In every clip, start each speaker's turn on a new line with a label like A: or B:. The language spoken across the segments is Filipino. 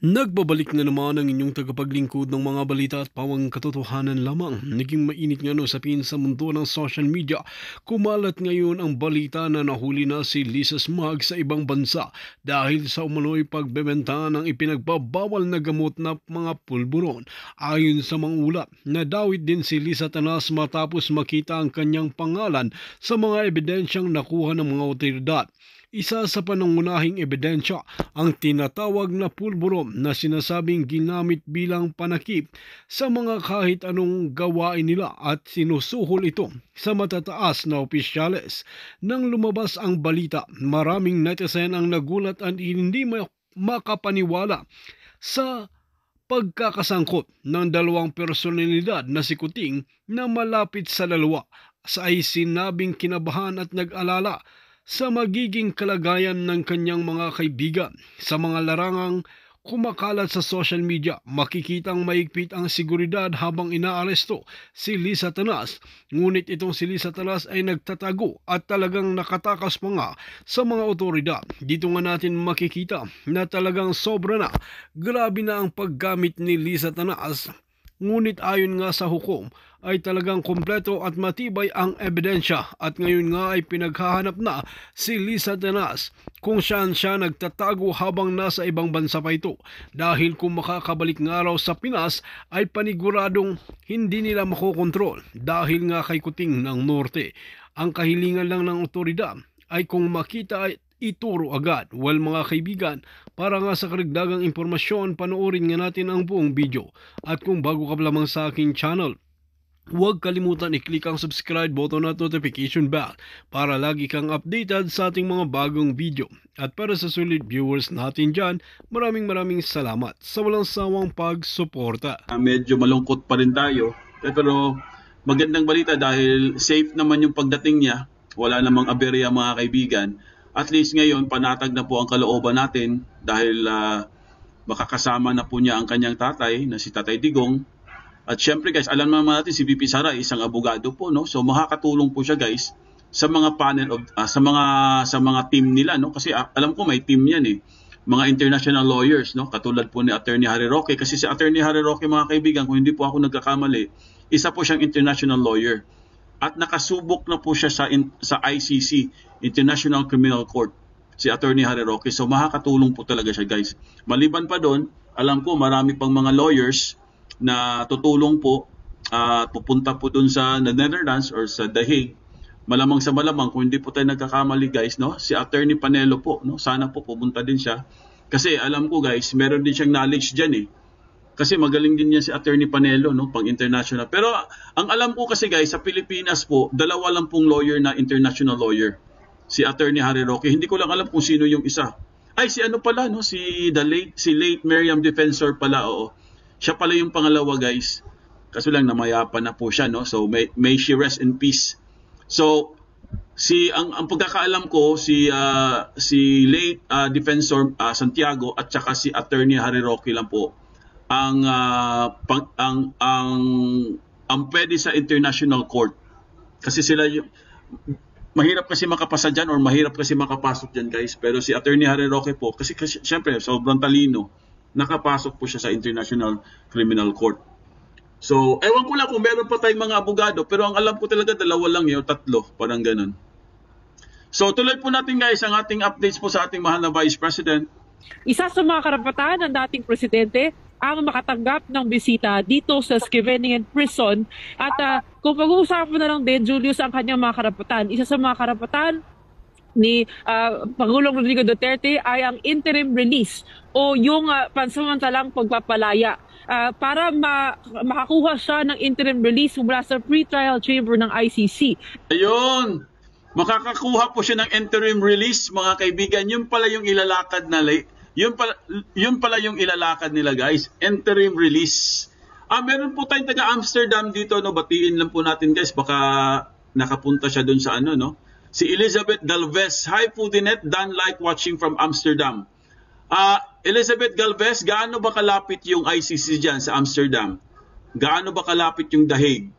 A: Nagbabalik na naman ang inyong tagapaglingkod ng mga balita at pawang katotohanan lamang. Naging mainit nga usapin sa mundo ng social media. Kumalat ngayon ang balita na nahuli na si Lisa Smug sa ibang bansa dahil sa umano'y pagbebenta ng ipinagbabawal na gamot na mga pulburon. Ayon sa mga ulat, nadawit din si Lisa Tanas matapos makita ang kanyang pangalan sa mga ebidensyang nakuha ng mga otoridad. Isa sa panangunahing ebidensya ang tinatawag na pulburon na sinasabing ginamit bilang panakip sa mga kahit anong gawain nila at sinusuhol ito sa matataas na opisyales. Nang lumabas ang balita, maraming netizen ang nagulat at hindi makapaniwala sa pagkakasangkot ng dalawang personalidad na si Kuting na malapit sa dalawa ay sinabing kinabahan at nag-alala sa magiging kalagayan ng kanyang mga kaibigan. Sa mga larangang kumakalat sa social media, makikitang maigpit ang seguridad habang inaaresto si Lisa Tanas. Ngunit itong si Lisa Tanas ay nagtatago at talagang nakatakas pa nga sa mga otoridad. Dito nga natin makikita na talagang sobra na. Grabe na ang paggamit ni Lisa Tanas. Ngunit ayon nga sa hukom ay talagang kompleto at matibay ang ebidensya at ngayon nga ay pinaghahanap na si Lisa Tanas kung saan siya nagtatago habang nasa ibang bansa pa ito. Dahil kung makakabalik nga raw sa Pinas ay paniguradong hindi nila makokontrol dahil nga kay Kuting ng Norte. Ang kahilingan lang ng otoridad ay kung makita ay ituro agad. Well mga kaibigan, para nga sa karagdagang impormasyon, panoorin nga natin ang buong video. At kung bago ka pa lamang sa aking channel, huwag kalimutan i-click ang subscribe button at notification bell para lagi kang updated sa ating mga bagong video. At para sa sulit viewers natin dyan, maraming salamat sa walang sawang pagsuporta.
B: Medyo malungkot pa rin tayo, pero magandang balita dahil safe naman yung pagdating niya. Wala namang aberya mga kaibigan. At least ngayon, panatag na po ang kalooban natin dahil makakasama na po niya ang kanyang tatay na si Tatay Digong. At syempre guys, alam naman natin si VP Sara isang abogado po, no? So makakatulong po siya guys sa mga panel of sa mga team nila, no? Kasi alam ko may team 'yan eh. Mga international lawyers, no? Katulad po ni Attorney Harry Roque, kasi si Attorney Harry Roque mga kaibigan, kung hindi po ako nagkakamali, isa po siyang international lawyer. At nakasubok na po siya sa ICC, International Criminal Court, si Attorney Harry Roque. So makakatulong po talaga siya guys. Maliban pa doon, alam ko marami pang mga lawyers na tutulong po, pupunta po doon sa Netherlands or sa The Hague. Malamang sa malamang, kung hindi po tayo nagkakamali guys, no? Si Attorney Panelo po, no? Sana po pupunta din siya. Kasi alam ko guys, meron din siyang knowledge dyan eh. Kasi magaling din niya si Attorney Panelo, no, pang international. Pero ang alam ko kasi guys, sa Pilipinas po, dalawa lang pong lawyer na international lawyer. Si Attorney Harry Roque. Hindi ko lang alam kung sino yung isa. Ay, si ano pala, no, si late Miriam Defensor pala, oo. Siya pala yung pangalawa guys. Kaso lang namayapa na po siya, no. So may she rest in peace. So ang pagkakaalam ko si late Defensor Santiago at saka si Attorney Harry Roque lang po ang pwede sa international court. Kasi sila yung mahirap kasi makapasa dyan or mahirap kasi makapasok dyan guys. Pero si Attorney Harry Roque po, kasi syempre sobrang talino, nakapasok po siya sa International Criminal Court. So ewan ko lang kung meron pa tayong mga abogado, pero ang alam ko talaga dalawa lang yun, tatlo, parang ganun. So tuloy po natin guys ang ating updates po sa ating mahal na Vice President.
C: Isa sa mga karapatan ng dating presidente ang makatanggap ng bisita dito sa Scheveningen Prison. At kung pag-uusapan na lang din, Julius, ang kanyang mga karapatan, isa sa mga karapatan ni Pangulong Rodrigo Duterte ay ang interim release o yung pansamantalang pagpapalaya. Para makakuha siya ng interim release mula sa pre-trial chamber ng ICC.
B: Ayun! Makakakuha po siya ng interim release, mga kaibigan. Yun pala yung ilalakad na yun pala yung ilalakad nila guys, interim release. Meron po tayong taga Amsterdam dito, no, batiin lang po natin guys, baka nakapunta siya doon sa ano, no. Si Elizabeth Galvez. Hi Pudinet, Dan like watching from Amsterdam. Elizabeth Galvez, gaano ba kalapit yung ICC diyan sa Amsterdam? Gaano ba kalapit yung The Hague?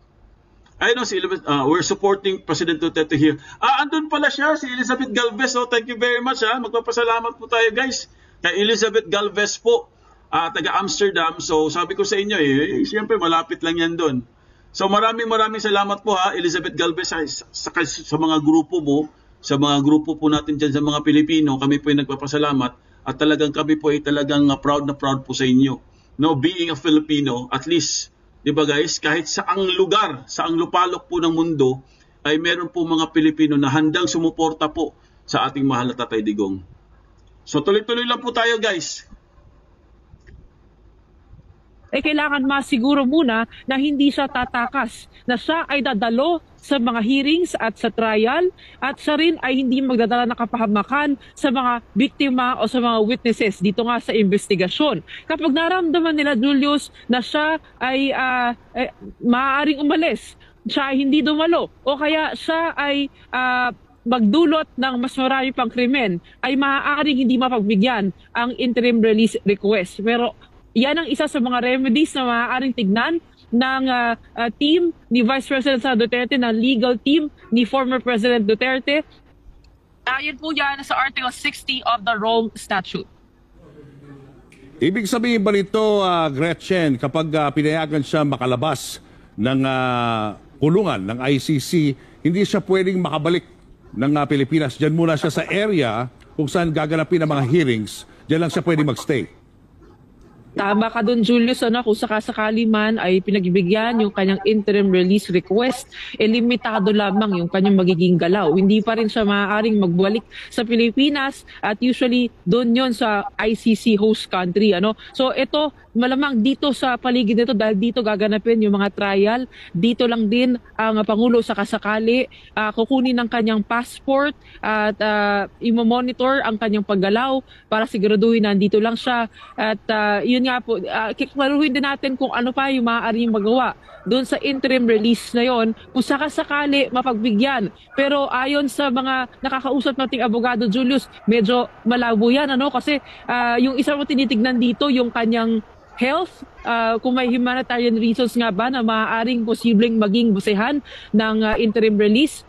B: I know si Elizabeth, we're supporting President Duterte here. Andun pala siya, si Elizabeth Galvez. So thank you very much. Magpapasalamat po tayo guys kay Elizabeth Galvez po. taga Amsterdam. So sabi ko sa inyo, siyempre malapit lang yan doon. So maraming salamat po ha, Elizabeth Galvez, sa mga grupo mo, sa mga grupo po natin dyan sa mga Pilipino. Kami po ay nagpapasalamat at talagang kami po ay talagang proud na proud po sa inyo. No, being a Filipino, at least, di ba guys, kahit saang lugar, saang lupalok po ng mundo, ay meron po mga Pilipino na handang sumuporta po sa ating mahal na Tatay Digong. So tuloy-tuloy lang po tayo guys.
C: Kailangan masiguro muna na hindi siya tatakas, na siya ay dadalo sa mga hearings at sa trial, at siya rin ay hindi magdadala ng kapahamakan sa mga biktima o sa mga witnesses dito nga sa investigasyon. Kapag naramdaman nila, Julius, na siya ay maaaring umalis, siya ay hindi dumalo, o kaya siya ay magdulot ng mas marami pang krimen, ay maaaring hindi mapagbigyan ang interim release request. Pero yan ang isa sa mga remedies na maaaring tignan ng team ni Vice President Sara Duterte, ng legal team ni former President Duterte. Ayon po yan sa Article 60 of the Rome Statute.
D: Ibig sabihin ba nito, Gretchen, kapag pinayagan siya makalabas ng kulungan ng ICC, hindi siya pwedeng makabalik ng Pilipinas? Diyan muna siya sa area kung saan gaganapin ang mga hearings. Diyan lang siya pwedeng magstay.
C: Tama ka doon, Julius, kung sakasakali man ay pinagbigyan yung kanyang interim release request, limitado lamang yung kanyang magiging galaw. Hindi pa rin siya maaaring magbalik sa Pilipinas, at usually doon yon sa ICC host country. So ito, malamang dito sa paligid nito, dahil dito gaganapin yung mga trial, dito lang din ang Pangulo sakasakali kukunin ng kanyang passport at imo-monitor ang kanyang paggalaw para siguraduhin na dito lang siya. At yun nga po, kiklaruhin din natin kung ano pa yung maaaring magawa doon sa interim release na yon, kung sakasakali mapagbigyan. Pero ayon sa mga nakakausap nating abogado, Julius, medyo malabo yan, kasi yung isa mo tinitignan dito, yung kanyang health, kung may humanitarian reasons nga ba na maaaring posibleng maging basehan ng interim release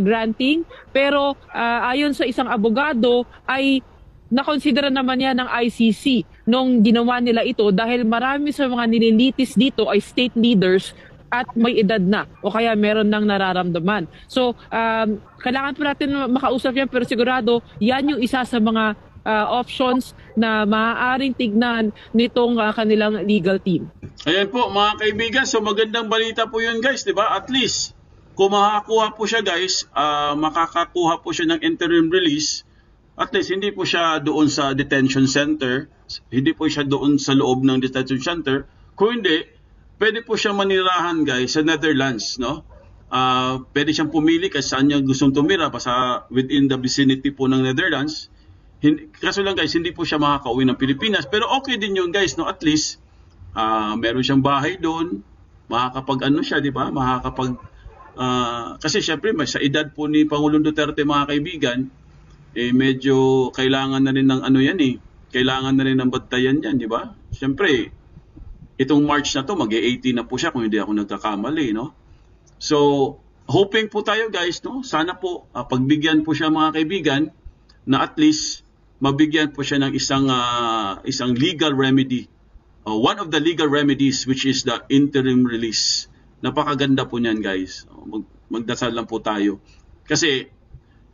C: granting. Pero ayon sa isang abogado ay nakonsidera naman yan ng ICC nung ginawa nila ito, dahil marami sa mga nililitis dito ay state leaders at may edad na o kaya meron nang nararamdaman. So kailangan po natin makausap yan, pero sigurado yan yung isa sa mga options na maaaring tignan nitong kanilang legal team.
B: Ayan po mga kaibigan, so magandang balita po yun guys, di ba? At least kung makakakuha po siya guys, makakakuha po siya ng interim release. At least hindi po siya doon sa detention center, hindi po siya doon sa loob ng detention center. Kung hindi, pwede po siya manirahan guys sa Netherlands, no? Pwede siyang pumili kasi saan niya gustong tumira, basta within the vicinity po ng Netherlands. Kaso lang guys, hindi po siya makakauwi ng Pilipinas. Pero okay din yun guys, no? At least meron siyang bahay doon, makakapag siya, di ba? Kasi syempre sa edad po ni Pangulong Duterte mga kaibigan, medyo kailangan na rin ng kailangan na rin ng bantayan yan, di ba? Syempre, itong March na to, mag-18 na po siya kung hindi ako nagkakamali, no? So, hoping po tayo guys, no? Sana po pagbigyan po siya mga kaibigan, na at least mabigyan po siya ng isang legal remedy. One of the legal remedies, which is the interim release. Napakaganda po niyan guys. Magdasal lang po tayo. Kasi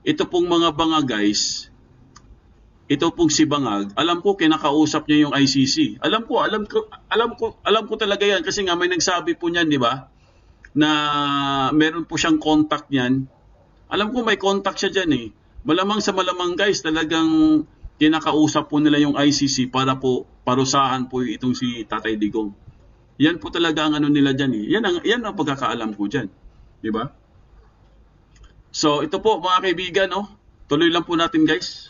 B: ito pong mga bangag guys, ito pong si Bangag, alam ko kinakausap niya yung ICC. Alam ko talaga yan kasi nga may nagsabi po niyan, di ba? Na meron po siyang contact niyan. Alam ko may contact siya diyan eh. Malamang sa malamang guys, talagang kinakausap po nila yung ICC para po parusahan po itong si Tatay Digong. Yan po talaga ang nila diyan eh. Yan ang pagkakaalam ko diyan, di ba? So ito po mga kaibigan, tuloy lang po natin guys.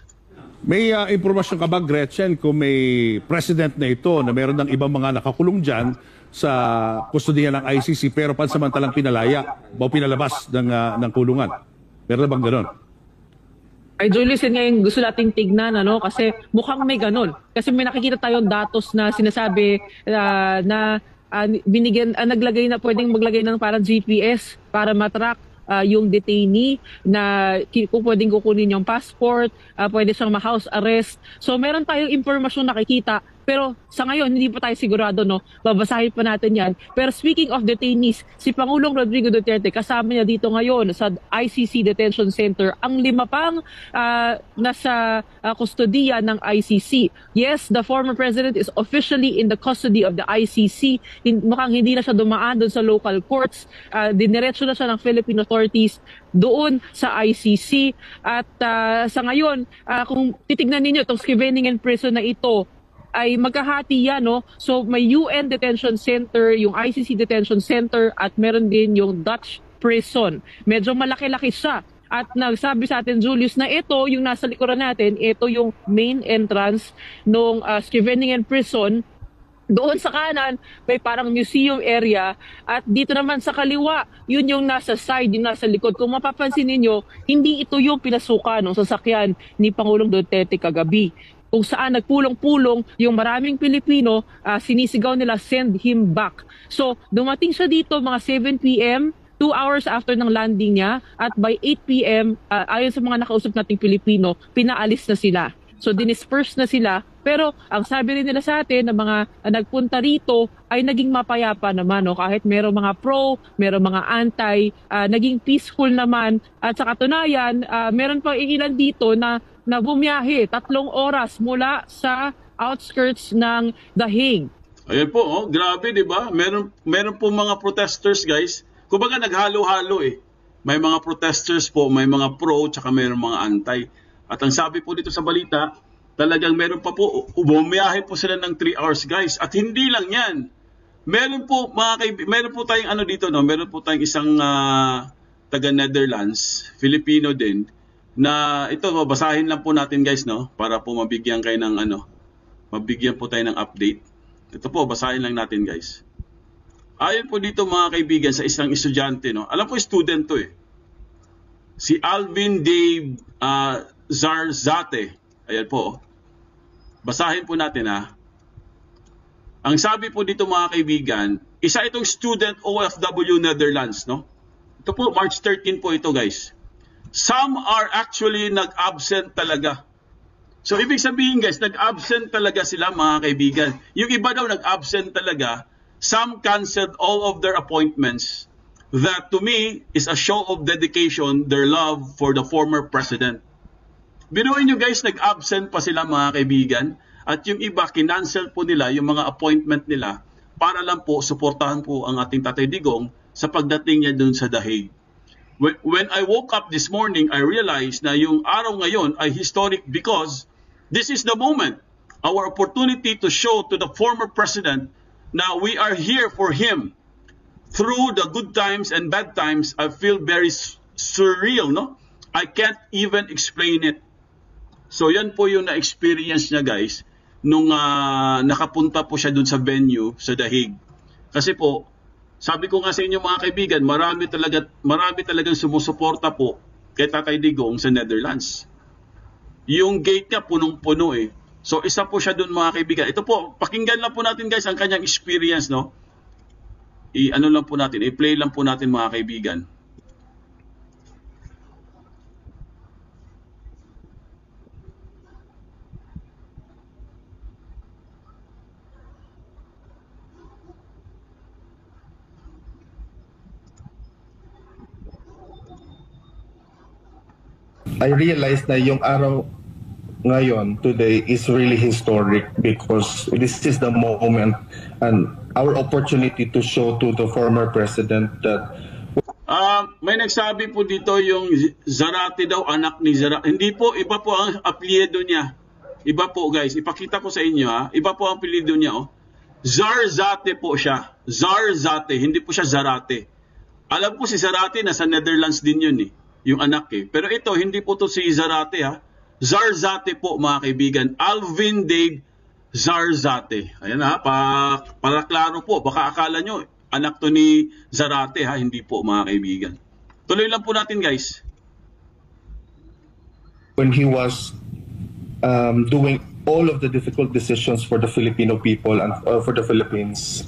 D: May impormasyon ka ba, Gretchen, kung may president na ito na meron ng ibang mga nakakulong dyan sa kustodiya ng ICC pero pansamantalang pinalaya o pinalabas ng kulungan? Meron na bang ganon?
C: Ay Julius, yun nga yung gusto nating tignan, kasi mukhang may ganon. Kasi may nakikita tayong datos na sinasabi na pwedeng maglagay ng parang GPS para matrack yung detainee, na kung pwedeng kukunin yung passport, pwede siyang ma-house arrest. So meron tayong impormasyon nakikita Pero sa ngayon, hindi pa tayo sigurado, no? Babasahin pa natin yan. Pero speaking of detainees, si Pangulong Rodrigo Duterte, kasama niya dito ngayon sa ICC Detention Center, ang 5 pang nasa kustodiya ng ICC. Yes, the former president is officially in the custody of the ICC. Mukhang hindi na siya dumaan doon sa local courts. Diniretso na siya ng Philippine authorities doon sa ICC. At sa ngayon, kung titignan ninyo itong Scheveningen prison na ito, ay magkahati yan, no? So may UN Detention Center, yung ICC Detention Center, at meron din yung Dutch prison. Medyo malaki-laki siya. At nagsabi sa atin, Julius, na ito, yung nasa likuran natin, ito yung main entrance ng Scheveningen prison. Doon sa kanan, may parang museum area, at dito naman sa kaliwa, yun yung nasa side, yung nasa likod. Kung mapapansin ninyo, hindi ito yung pinasukan ng sasakyan ni Pangulong Duterte kagabi, kung saan nagpulong-pulong yung maraming Pilipino, sinisigaw nila, send him back. So, dumating siya dito mga 7 p.m., 2 hours after ng landing niya, at by 8 p.m., ayon sa mga nakausap nating Pilipino, pinaalis na sila. So, dinisperse na sila. Pero, ang sabi rin nila sa atin, na mga nagpunta rito ay naging mapayapa naman, no? Kahit merong mga pro, merong mga anti, naging peaceful naman. At sa katunayan, meron pang ilan dito na bumiyahe 3 oras mula sa outskirts ng The Hague.
B: Ayan po, oh, grabe, di ba? Meron po mga protesters, guys. Kumbaga naghalo-halo eh. May mga protesters po, may mga pro, tsaka meron mga anti. At ang sabi po dito sa balita, talagang meron pa po, bumiyahe po sila ng 3 hours, guys. At hindi lang yan. Meron po tayong ano dito, no? Meron po tayong isang taga Netherlands, Filipino din, na ito, basahin lang po natin, guys, no? Para po mabigyan kayo ng mabigyan po tayo ng update. Ito po, basahin lang natin, guys. Ayon po dito, mga kaibigan, sa isang estudyante, no? Alam po, student to eh. Si Alvin Dave Zarzate. Ayan po. Basahin po natin, ha. Ang sabi po dito, mga kaibigan, isa itong student OFW Netherlands, no? Ito po, March 13 po ito, guys. Some are actually nag-absent talaga. So, ibig sabihin, guys, nag-absent talaga sila, mga kaibigan. Yung iba daw nag-absent talaga. Some canceled all of their appointments. That, to me, is a show of dedication, their love for the former president. Binuhin nyo, guys, nag-absent pa sila, mga kaibigan. At yung iba, kinancel po nila yung mga appointment nila para lang po, suportahan po ang ating Tatay Digong sa pagdating niya dun sa The Hague. When I woke up this morning, I realized na yung araw ngayon ay historic because this is the moment, our opportunity to show to the former president na we are here for him. Through the good times and bad times, I feel very surreal, no? I can't even explain it. So yan po yung na-experience niya, guys, nung nakapunta po siya dun sa venue sa The Hague. Kasi po, sabi ko nga sa inyo, mga kaibigan, marami talagang sumusuporta po kay Tatay Digong sa Netherlands. Yung gate niya punong-puno eh. So isa po siya doon, mga kaibigan. Ito po, pakinggan lang po natin, guys, ang kanyang experience, no? I-play lang po natin, mga kaibigan.
E: I realized na yung araw ngayon, today, is really historic because this is the moment and our opportunity to show to the former president that
B: may nagsabi po dito yung Zarate daw, anak ni Zarate. Hindi po, iba po ang apelyido niya. Iba po, guys, ipakita ko sa inyo, ha. Iba po ang apelyido niya, oh. Zarzate po siya. Zarzate, hindi po siya Zarate. Alam po si Zarate, nasa Netherlands din yun eh. Yung anak eh. Pero ito, hindi po to si Zarate, ha. Zarzate po, mga kaibigan. Alvin Dave Zarzate. Ayan, ha. Para klaro po. Baka akala nyo, anak to ni Zarate, ha. Hindi po, mga kaibigan. Tuloy lang po natin, guys.
E: when he was doing all of the difficult decisions for the Filipino people and for the Philippines,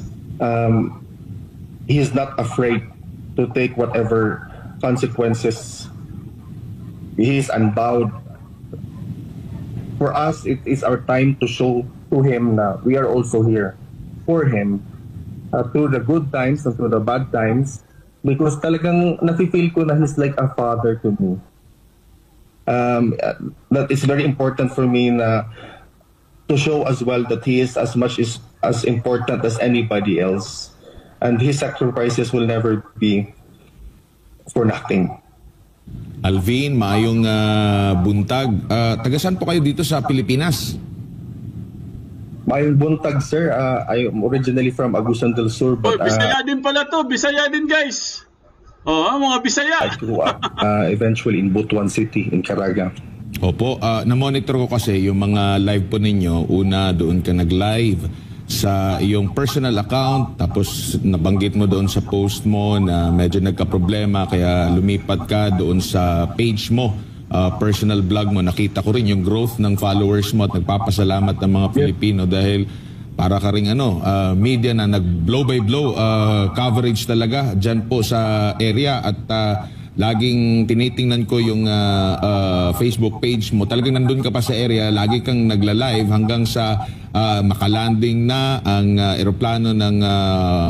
E: he is not afraid to take whatever consequences. He is unbowed. For us, it is our time to show to him na we are also here for him through the good times and through the bad times, because talagang nafe-feel ko na he's like a father to me. That is very important for me na to show as well that he is as much as important as anybody else, and his sacrifices will never be for nothing.
F: Alvin, maayong buntag. Taga saan po kayo dito sa Pilipinas?
E: Mayong buntag, sir. I am originally from Agusan del Sur, but
B: Bisaya din pala to. Bisaya din, guys. Mga Bisaya.
E: I grew up eventually in Butuan City, in Caraga.
F: Opo, na-monitor ko kasi yung mga live po ninyo. Una, doon ka nag-live sa iyong personal account, tapos nabanggit mo doon sa post mo na medyo nagka-problema kaya lumipat ka doon sa page mo, personal blog mo. Nakita ko rin yung growth ng followers mo at nagpapasalamat ng mga Pilipino dahil para ka ring media na nag-blow by blow coverage talaga dyan po sa area, at laging tinitingnan ko yung Facebook page mo. Talagang nandun ka pa sa area, lagi kang nagla-live hanggang sa makalanding na ang eroplano ng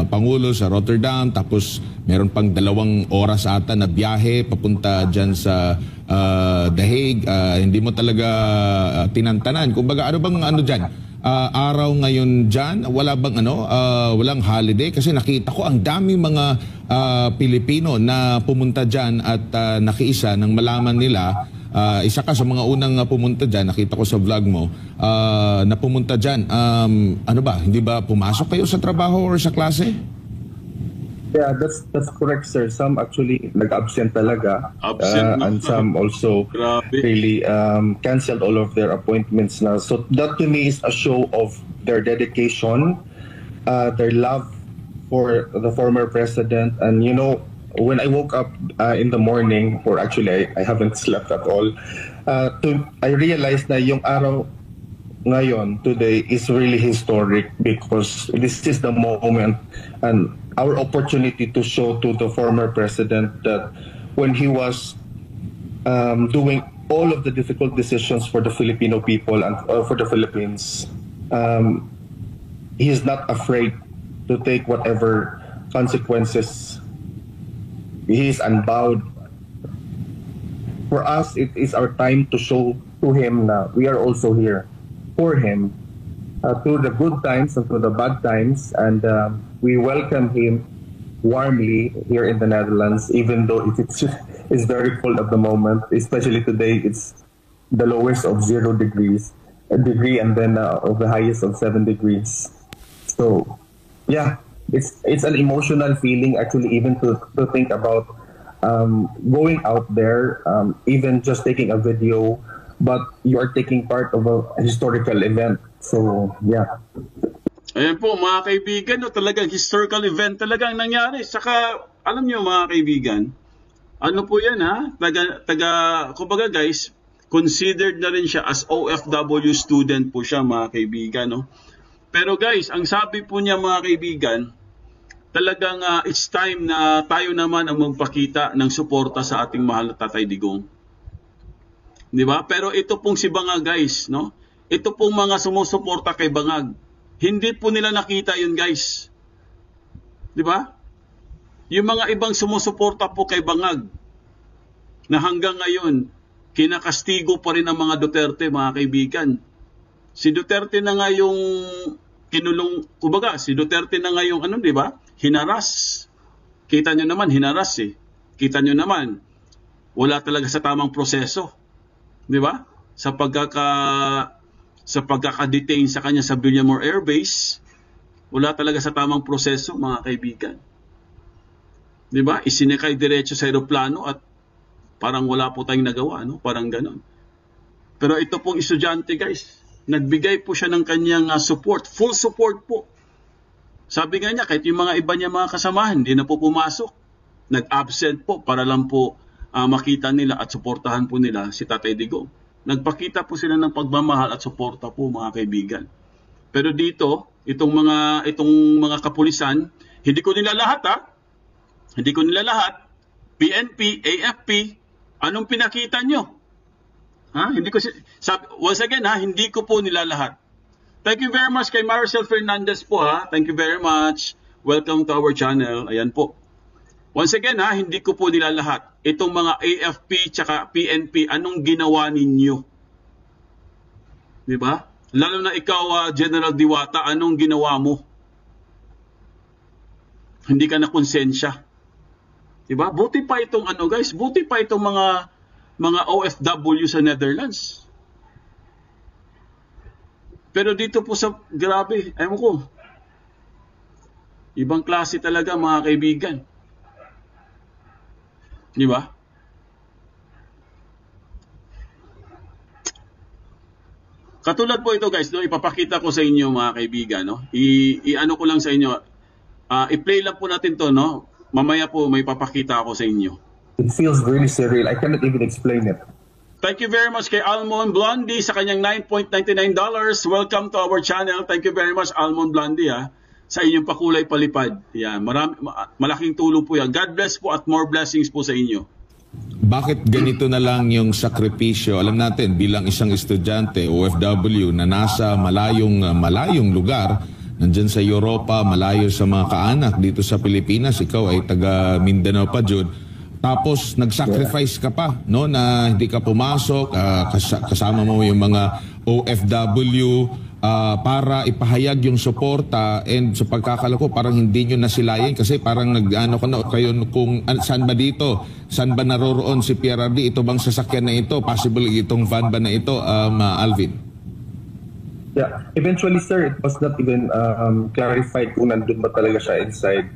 F: Pangulo sa Rotterdam. Tapos meron pang 2 oras ata na biyahe papunta dyan sa The Hague. Hindi mo talaga tinantanan. Kumbaga, ano bang dyan? Araw ngayon dyan, wala bang walang holiday? Kasi nakita ko ang daming mga Pilipino na pumunta dyan at nakiisa nang malaman nila. Isa ka sa mga unang pumunta dyan, nakita ko sa vlog mo, na pumunta dyan. Hindi ba pumasok kayo sa trabaho or sa klase?
E: Yeah, that's correct, sir. Some actually nag-absent talaga.
B: Absent
E: and some also really canceled all of their appointments now. So that to me is a show of their dedication, their love for the former president. And you know, when I woke up in the morning, or actually I haven't slept at all, I realized na yung araw ngayon, today, is really historic because this is the moment and our opportunity to show to the former president that when he was doing all of the difficult decisions for the Filipino people and for the Philippines, he is not afraid to take whatever consequences. He is unbowed. For us, it is our time to show to him na we are also here for him through the good times and through the bad times, and we welcome him warmly here in the Netherlands, even though it's very cold at the moment, especially today. It's the lowest of 0 degrees, a degree, and then of the highest of 7 degrees. So yeah, it's an emotional feeling actually, even to think about going out there, even just taking a video, but you are taking part of a historical event. So yeah.
B: Ayan po mga kaibigan, talagang historical event talaga ang nangyari. Saka alam nyo mga kaibigan, ano po yan kumbaga guys, considered na rin siya as OFW student po siya mga kaibigan. No? Pero guys, ang sabi po niya mga kaibigan, talagang it's time na tayo naman ang magpakita ng suporta sa ating mahal na Tatay Digong. Di ba? Pero ito pong si Bangag guys, no? Ito pong mga sumusuporta kay Bangag. Hindi po nila nakita yun guys. Di ba? Yung mga ibang sumusuporta po kay Bangag na hanggang ngayon, kinakastigo pa rin ang mga Duterte, mga kaibigan. Si Duterte na nga yung kinulong, kumbaga, si Duterte na nga yung di ba? Hinaras. Kita nyo naman, hinaras eh. Kita nyo naman, wala talaga sa tamang proseso. Di ba? Sa pagkaka-detain sa kanya sa Villamor Air Base, wala talaga sa tamang proseso, mga kaibigan. Di ba? Isinikay diretso sa aeroplano at parang wala po tayong nagawa, no? Parang ganon. Pero ito pong estudyante, guys, nagbigay po siya ng kanyang support, full support po. Sabi nga niya, kahit yung mga iba niya mga kasamahan, hindi na po pumasok. Nag-absent po para lang po makita nila at suportahan po nila si Tatay Digong. Nagpakita po sila ng pagmamahal at suporta po, mga kaibigan. Pero dito, itong mga kapulisan, hindi ko nila lahat Hindi ko nila lahat. PNP, AFP, anong pinakita nyo? Hindi ko once again hindi ko po nila lahat. Thank you very much kay Maricel Fernandez po ha. Thank you very much. Welcome to our channel. Ayan po. Once again ha, hindi ko po nila lahat. Itong mga AFP tsaka PNP, anong ginawa ninyo? Di ba? Lalo na ikaw, General Diwata, anong ginawa mo? Hindi ka na konsensya. Di ba? Buti pa itong guys, buti pa itong mga OFW sa Netherlands. Pero dito po sa, grabe, ewan ko. Ibang klase talaga mga kaibigan. Di ba? Katulad po ito guys, no, ipapakita ko sa inyo mga kaibigan. No? I-ano ko lang sa inyo. I-play lang po natin to. No? Mamaya po may papakita ako sa inyo.
E: It feels really surreal. I cannot even explain it.
B: Thank you very much kay Almond Blondie sa kanyang $9.99. Welcome to our channel. Thank you very much Almond Blondie sa inyong pakulay palipad. Yan, malaking tulong po yan. God bless po at more blessings po sa inyo.
F: Bakit ganito na lang yung sakripisyo? Alam natin bilang isang estudyante OFW na nasa malayong lugar, nandyan sa Europa, malayo sa mga kaanak dito sa Pilipinas, ikaw ay taga Mindanao pa Jud. Tapos nag-sacrifice ka pa, no, na hindi ka pumasok, kasama mo yung mga OFW para ipahayag yung suporta, and sa pagkakala ko parang hindi nyo nasilayan kasi parang nag-ano kayo kung saan ba dito, saan ba naroroon si PRRD, ito bang sasakyan na ito, possible itong van ba na ito, Alvin?
E: Yeah, eventually sir, it was not even clarified kung nandun ba talaga siya inside.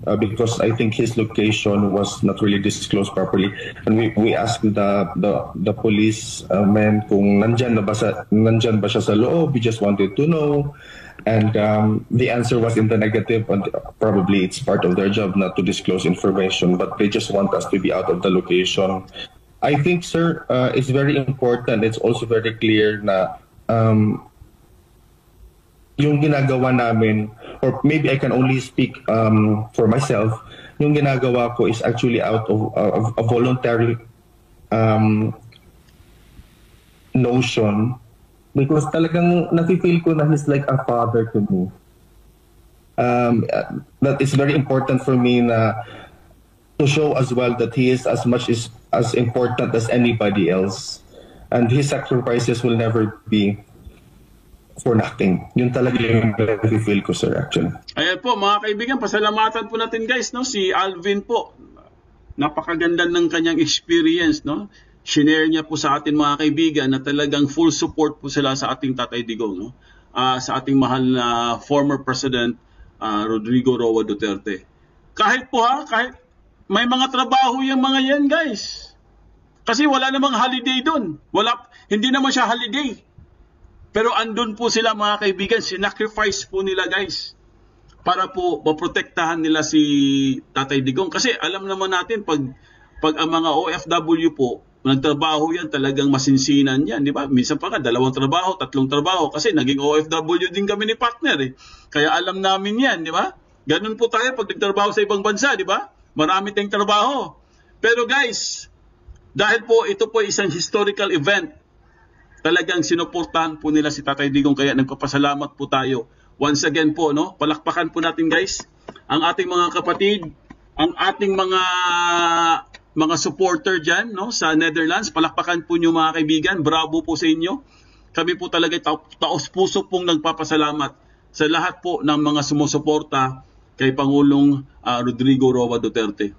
E: Because I think his location was not really disclosed properly, and we asked the police men kung nandyan ba siya sa loob. We just wanted to know, and the answer was in the negative. And probably it's part of their job not to disclose information, but they just want us to be out of the location. I think, sir, it's very important. It's also very clear na yung ginagawa namin, or maybe I can only speak for myself, yung ginagawa ko is actually out of a voluntary notion, because talagang nafe-feel ko na he's like a father to me. That is very important for me na to show as well that he is as much as important as anybody else, and his sacrifices will never be for nothing. Yun talaga yung feel ko, sir, actually.
B: Ayan po, mga kaibigan, pasalamatan po natin, guys, no? Si Alvin po, napakaganda ng kanyang experience, no? Shinare niya po sa atin, mga kaibigan, na talagang full support po sila sa ating Tatay Digong, no? Sa ating mahal na former President Rodrigo Roa Duterte. Kahit may mga trabaho yung mga yan, guys. Kasi wala namang holiday doon. Hindi naman siya holiday. Pero andun po sila mga kaibigan, sinacrifice po nila guys para po maprotektahan nila si Tatay Digong. Kasi alam naman natin pag ang mga OFW po, nagtrabaho yan talagang masinsinan yan, di ba? Minsan pa nga 2 trabaho, 3 trabaho kasi naging OFW din kami ni partner eh. Kaya alam namin yan, di ba? Ganun po tayo pag nagtrabaho sa ibang bansa, di ba? Marami tayong trabaho. Pero guys, dahil po ito po isang historical event, talagang sinuportahan po nila si Tatay Digong, kaya nagpapasalamat po tayo. Once again po, no? Palakpakan po natin guys ang ating mga kapatid, ang ating mga supporter dyan, no? Sa Netherlands. Palakpakan po nyo mga kaibigan. Bravo po sa inyo. Kami po talaga taos puso pong nagpapasalamat sa lahat po ng mga sumusuporta kay Pangulong Rodrigo Roa Duterte.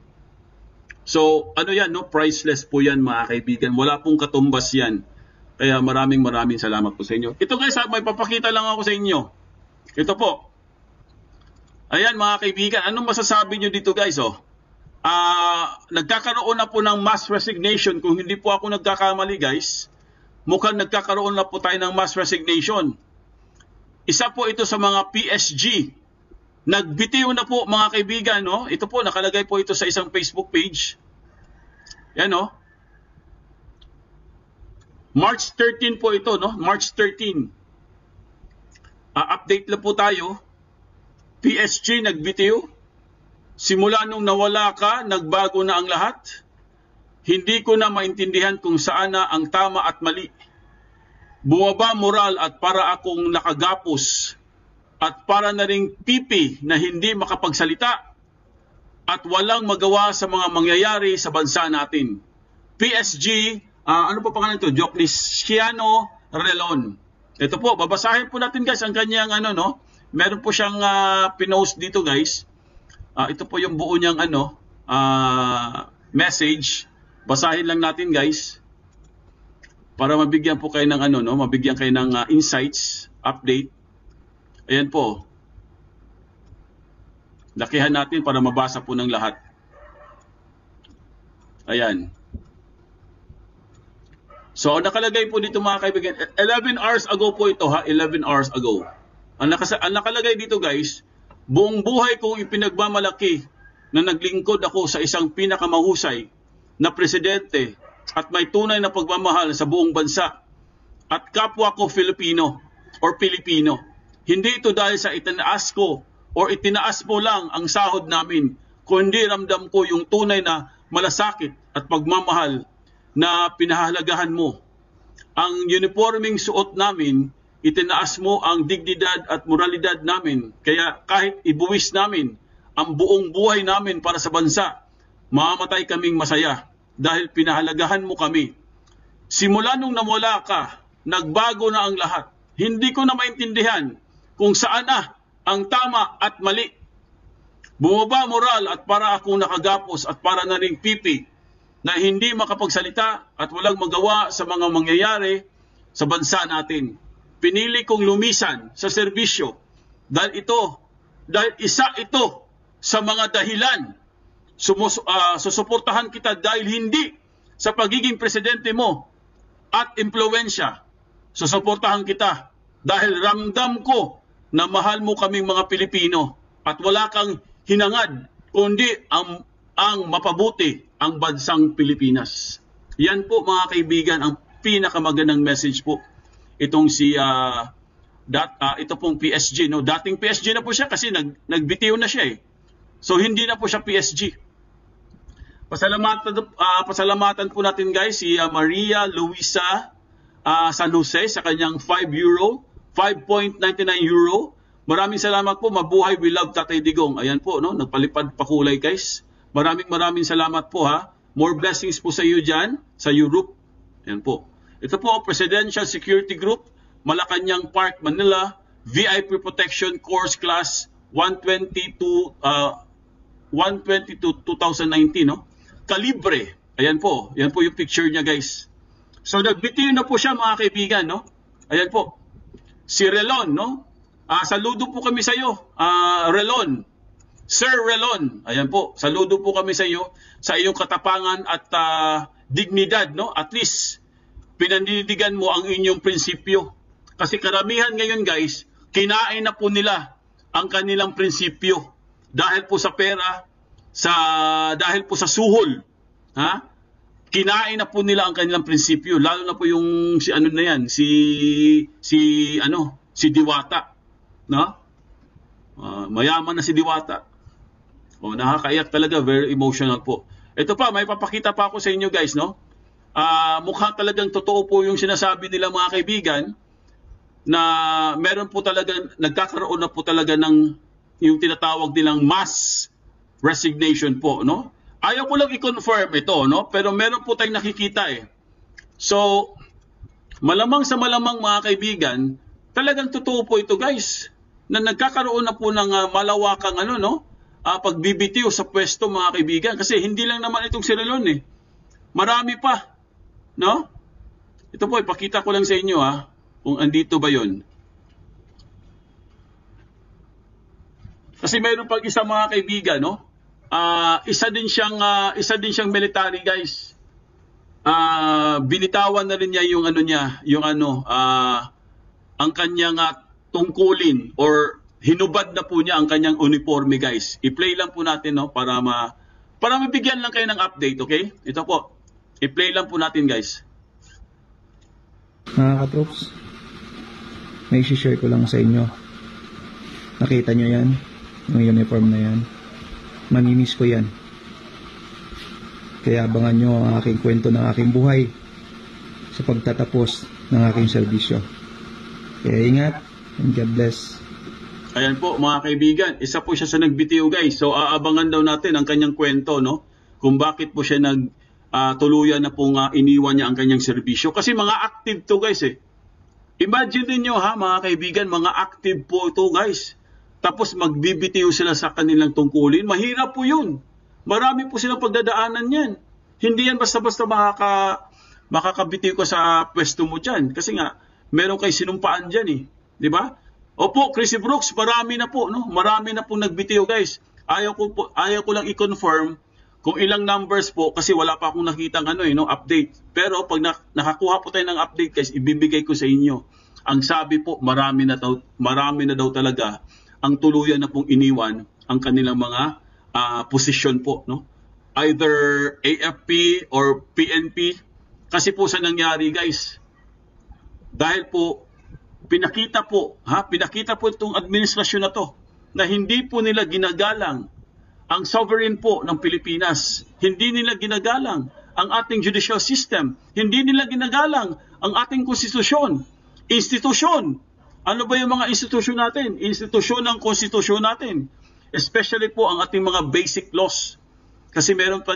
B: So ano yan, no? Priceless po yan mga kaibigan. Wala pong katumbas yan. Kaya maraming salamat po sa inyo. Ito guys, may papakita lang ako sa inyo. Ito po. Ayan mga kaibigan, anong masasabi nyo dito guys? Nagkakaroon na po ng mass resignation. Kung hindi po ako nagkakamali guys, mukhang nagkakaroon na po tayo ng mass resignation. Isa po ito sa mga PSG. Nagbitiw na po mga kaibigan. No? Ito po, nakalagay po ito sa isang Facebook page. Yan no. March 13 po ito, no? March 13. Update lang po tayo. PSG nagbitiw. Simula nung nawala ka, nagbago na ang lahat. Hindi ko na maintindihan kung saan na ang tama at mali. bumaba moral at para akong nakagapos at para na ring pipi na hindi makapagsalita at walang magawa sa mga mangyayari sa bansa natin. PSG, ano po pangalan ito? Diocleciano Relon. Ito po, babasahin po natin guys ang kanyang meron po siyang pinost dito guys. Ito po yung buo niyang message. Basahin lang natin guys para mabigyan po kayo ng mabigyan kayo ng insights, update. Ayan po. Lakihan natin para mabasa po ng lahat. Ayan. So nakalagay po dito mga kaibigan, 11 hours ago po ito 11 hours ago. Ang nakalagay dito guys, buong buhay kong ipinagmamalaki na naglingkod ako sa isang pinakamahusay na presidente at may tunay na pagmamahal sa buong bansa at kapwa ko Filipino or Pilipino. Hindi ito dahil sa itinaas ko o itinaas mo lang ang sahod namin, kundi ramdam ko yung tunay na malasakit at pagmamahal na pinahalagahan mo. Ang uniforming suot namin, itinaas mo ang dignidad at moralidad namin. Kaya kahit ibuwis namin ang buong buhay namin para sa bansa, mamamatay kaming masaya dahil pinahalagahan mo kami. Simula nung nawala ka, nagbago na ang lahat. Hindi ko na maintindihan kung saan ang tama at mali. Bumaba moral at para akong nakagapos at para na ring pipi na hindi makapagsalita at walang magawa sa mga mangyayari sa bansa natin. Pinili kong lumisan sa serbisyo dahil isa ito sa mga dahilan. Susuportahan kita dahil hindi sa pagiging presidente mo at impluwensya. Susuportahan kita dahil ramdam ko na mahal mo kaming mga Pilipino at wala kang hinangad kundi ang mapabuti ang bansang Pilipinas. Yan po mga kaibigan ang pinakamagandang message po. Itong ito pong PSG, no? Dating PSG na po siya kasi nagbitiw na siya eh. So hindi na po siya PSG. Pasalamatan po natin guys si Maria Luisa San Jose sa kanyang 5 euro, 5.99 euro. Maraming salamat po, mabuhay, we love Tatay Digong. Ayan po, no? Nagpalipad pa kulay guys. Maraming salamat po ha. More blessings po sa iyo dyan, sa Europe. Ayan po. Ito po, Presidential Security Group, Malacanang Park, Manila, VIP Protection Course Class 122-2019, no? Kalibre. Ayan po yung picture niya guys. So nagbitiw na po siya mga kaibigan, no? Ayan po. Si Relon, no? Saludo po kami sa iyo, Relon. Sir Relon, ayan po, saludo po kami sa iyo sa iyong katapangan at dignidad, no? At least pinanindigan mo ang inyong prinsipyo. Kasi karamihan ngayon guys, kinain na po nila ang kanilang prinsipyo dahil po sa pera, dahil po sa suhol. Ha? Kinain na po nila ang kanilang prinsipyo, lalo na po yung si Diwata, no? Mayaman na si Diwata. Nakakaiyak talaga, very emotional po. Ito pa, may papakita pa ako sa inyo guys, no? Mukhang talagang totoo po yung sinasabi nila mga kaibigan na meron po talaga, nagkakaroon na po talaga ng yung tinatawag nilang mass resignation po, no? Ayaw ko lang i-confirm ito, no? Pero meron po tayong nakikita eh. So, malamang sa malamang mga kaibigan, talagang totoo po ito guys, na nagkakaroon na po ng malawakang pagbibitiw sa pwesto mga kaibigan. Kasi hindi lang naman itong si Relon eh. Marami pa, no? Ito po, ipakita ko lang sa inyo kung andito ba yon. Kasi mayroon pag isa mga kaibigan, no? Isa din siyang military guys. Binitawan na rin niya ang kanyang tungkulin or hinubad na po niya ang kanyang uniforme guys. I-play lang po natin, no, para mabigyan lang kayo ng update, okay? Ito po. I-play lang po natin guys.
G: Mga katrops, may isi-share ko lang sa inyo. Nakita nyo yan? Yung uniform na yan. Mamimiss ko yan. Kaya abangan nyo ang aking kwento ng aking buhay sa pagtatapos ng aking serbisyo. Kaya ingat and God bless.
B: Ayan po mga kaibigan, isa po siya sa nagbitiw guys. So aabangan daw natin ang kanyang kwento, no? Kung bakit po siya tuluyan na pong iniwan niya ang kanyang serbisyo. Kasi mga active to guys eh. Imagine niyo ha mga kaibigan, mga active po ito guys. Tapos magbibitiw sila sa kanilang tungkulin. Mahirap po yun. Marami po silang pagdadaanan yan. Hindi yan basta-basta makakabitiw ka sa pwesto mo dyan. Kasi nga, meron kayo sinumpaan dyan eh. Di ba? Opo, Chrissy Brooks, marami na po. No? Marami na po nagbitiw guys. Ayaw ko lang i-confirm kung ilang numbers po kasi wala pa akong nakitang update. Pero pag nakakuha po tayo ng update guys, ibibigay ko sa inyo. Ang sabi po, marami na daw talaga ang tuluyan na pong iniwan ang kanilang mga posisyon po, no? Either AFP or PNP. Kasi po sa nangyari guys, dahil po pinakita po itong administrasyon na to na hindi po nila ginagalang ang sovereign po ng Pilipinas. Hindi nila ginagalang ang ating judicial system. Hindi nila ginagalang ang ating konstitusyon. Institusyon. Ano ba yung mga institusyon natin? Institusyon ng konstitusyon natin. Especially po ang ating mga basic laws. Kasi meron po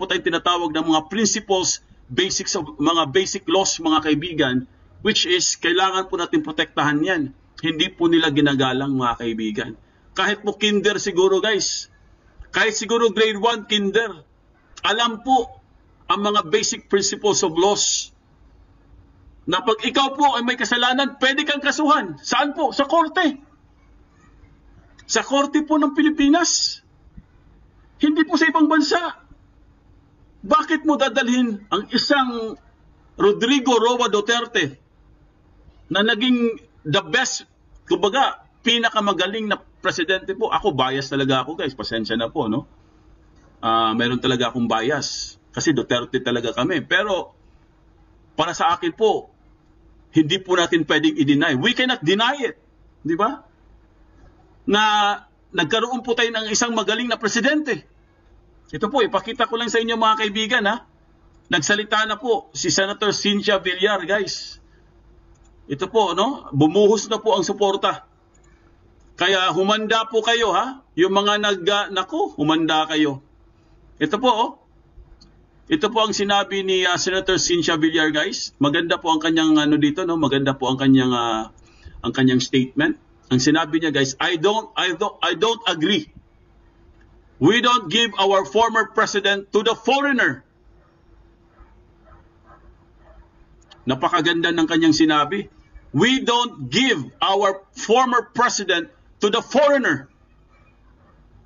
B: tayong tinatawag ng mga principles, mga basic laws, mga kaibigan, which is kailangan po natin protektahan yan. Hindi po nila ginagalang, mga kaibigan. Kahit po kinder siguro guys, kahit siguro grade 1 kinder, alam po ang mga basic principles of laws na pag ikaw po ay may kasalanan, pwede kang kasuhan. Saan po? Sa korte. Sa korte po ng Pilipinas. Hindi po sa ibang bansa. Bakit mo dadalhin ang isang Rodrigo Roa Duterte na naging the best, kumbaga, pinakamagaling na presidente po? Ako, bias talaga ako guys. Pasensya na po, no? Meron talaga akong bias. Kasi Duterte talaga kami. Pero, para sa akin po, hindi po natin pwedeng i-deny. We cannot deny it. Di ba? Na nagkaroon po tayo ng isang magaling na presidente. Ito po, ipakita ko lang sa inyo mga kaibigan, ha? Nagsalita na po si Senator Cynthia Villar, guys. Ito po, no? Bumuhos na po ang suporta. Kaya humanda po kayo, ha? Yung mga humanda kayo. Ito po, oh. Ito po ang sinabi ni Senator Cynthia Villar, guys. Maganda po ang kanyang dito, no? Maganda po ang kanyang statement. Ang sinabi niya, guys, I don't agree. We don't give our former president to the foreigner. Napakaganda ng kanyang sinabi. We don't give our former president to the foreigner.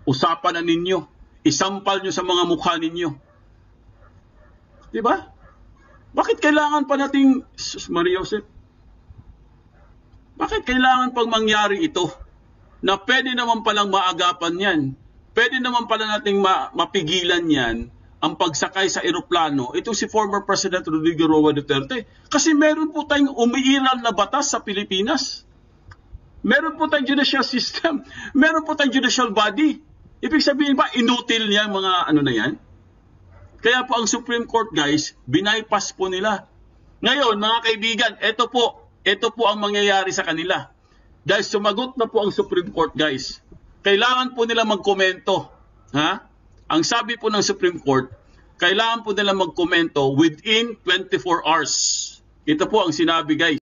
B: Usapan na ninyo. Isampal nyo sa mga mukha ninyo. Diba? Bakit kailangan pa nating, Maria Joseph, bakit kailangan pang mangyari ito? Na pwede naman palang maagapan yan. Pwede naman pala nating mapigilan yan ang pagsakay sa eroplano. Ito si former President Rodrigo Roa Duterte. Kasi meron po tayong umiiral na batas sa Pilipinas. Meron po tayong judicial system. Meron po tayong judicial body. Ibig sabihin ba, inutil niya mga na yan? Kaya po ang Supreme Court, guys, binaypass po nila. Ngayon, mga kaibigan, ito po ang mangyayari sa kanila. Dahil sumagot na po ang Supreme Court, guys. Kailangan po nila magkomento. Ha? Ang sabi po ng Supreme Court, kailangan po nila magkomento within 24 hours. Ito po ang sinabi, guys.